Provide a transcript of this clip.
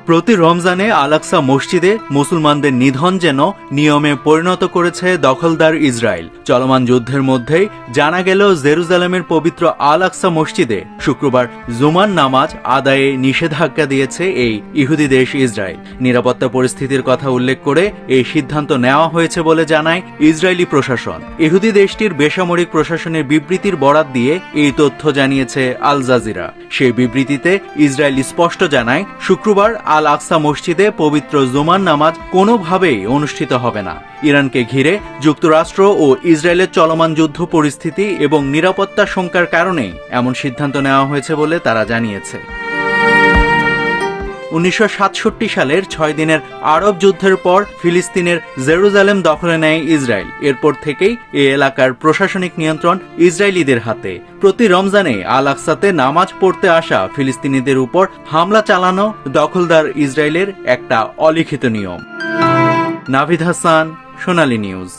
প্রতি রমজানে আল-আকসা মসজিদে মুসলমানদের নিধন যেন নিয়মে পরিণত করেছে দখলদার ইসরায়েল। চলমান যুদ্ধের মধ্যেই জানা গেল জেরুজালেমের পবিত্র আল-আকসা মসজিদে শুক্রবার জুমার নামাজ আদায়ে নিষেধাজ্ঞা দিয়েছে এই ইহুদি দেশ ইসরায়েল। নিরাপত্তা পরিস্থিতির কথা উল্লেখ করে এই সিদ্ধান্ত নেওয়া হয়েছে বলে জানায় ইসরায়েলি প্রশাসন। ইহুদি দেশটির বেসামরিক প্রশাসনের বিবৃতির বরাত দিয়ে এই তথ্য জানিয়েছে আল জাজিরা। সেই বিবৃতিতে ইসরায়েল স্পষ্ট জানায়, শুক্রবার আল-আকসা মসজিদে পবিত্র জুমার নামাজ কোনোভাবেই অনুষ্ঠিত হবে না। ইরানকে ঘিরে যুক্তরাষ্ট্র ও ইসরায়েলের চলমান যুদ্ধ পরিস্থিতি এবং নিরাপত্তা শঙ্কার কারণেই এমন সিদ্ধান্ত নেওয়া হয়েছে বলে তারা জানিয়েছে। 1967 সালের 6 দিনের আরব যুদ্ধের পর ফিলিস্তিনের জেরুজালেম দখলে নেয় ইসরায়েল। এরপর থেকেই এই এলাকার প্রশাসনিক নিয়ন্ত্রণ ইসরায়েলিদের হাতে। প্রতি রমজানে আল-আকসাতে নামাজ পড়তে আসা ফিলিস্তিনিদের উপর হামলা চালানো দখলদার ইসরায়েলের একটা অলিখিত নিয়ম। নাভিদ হাসান, সোনালী নিউজ।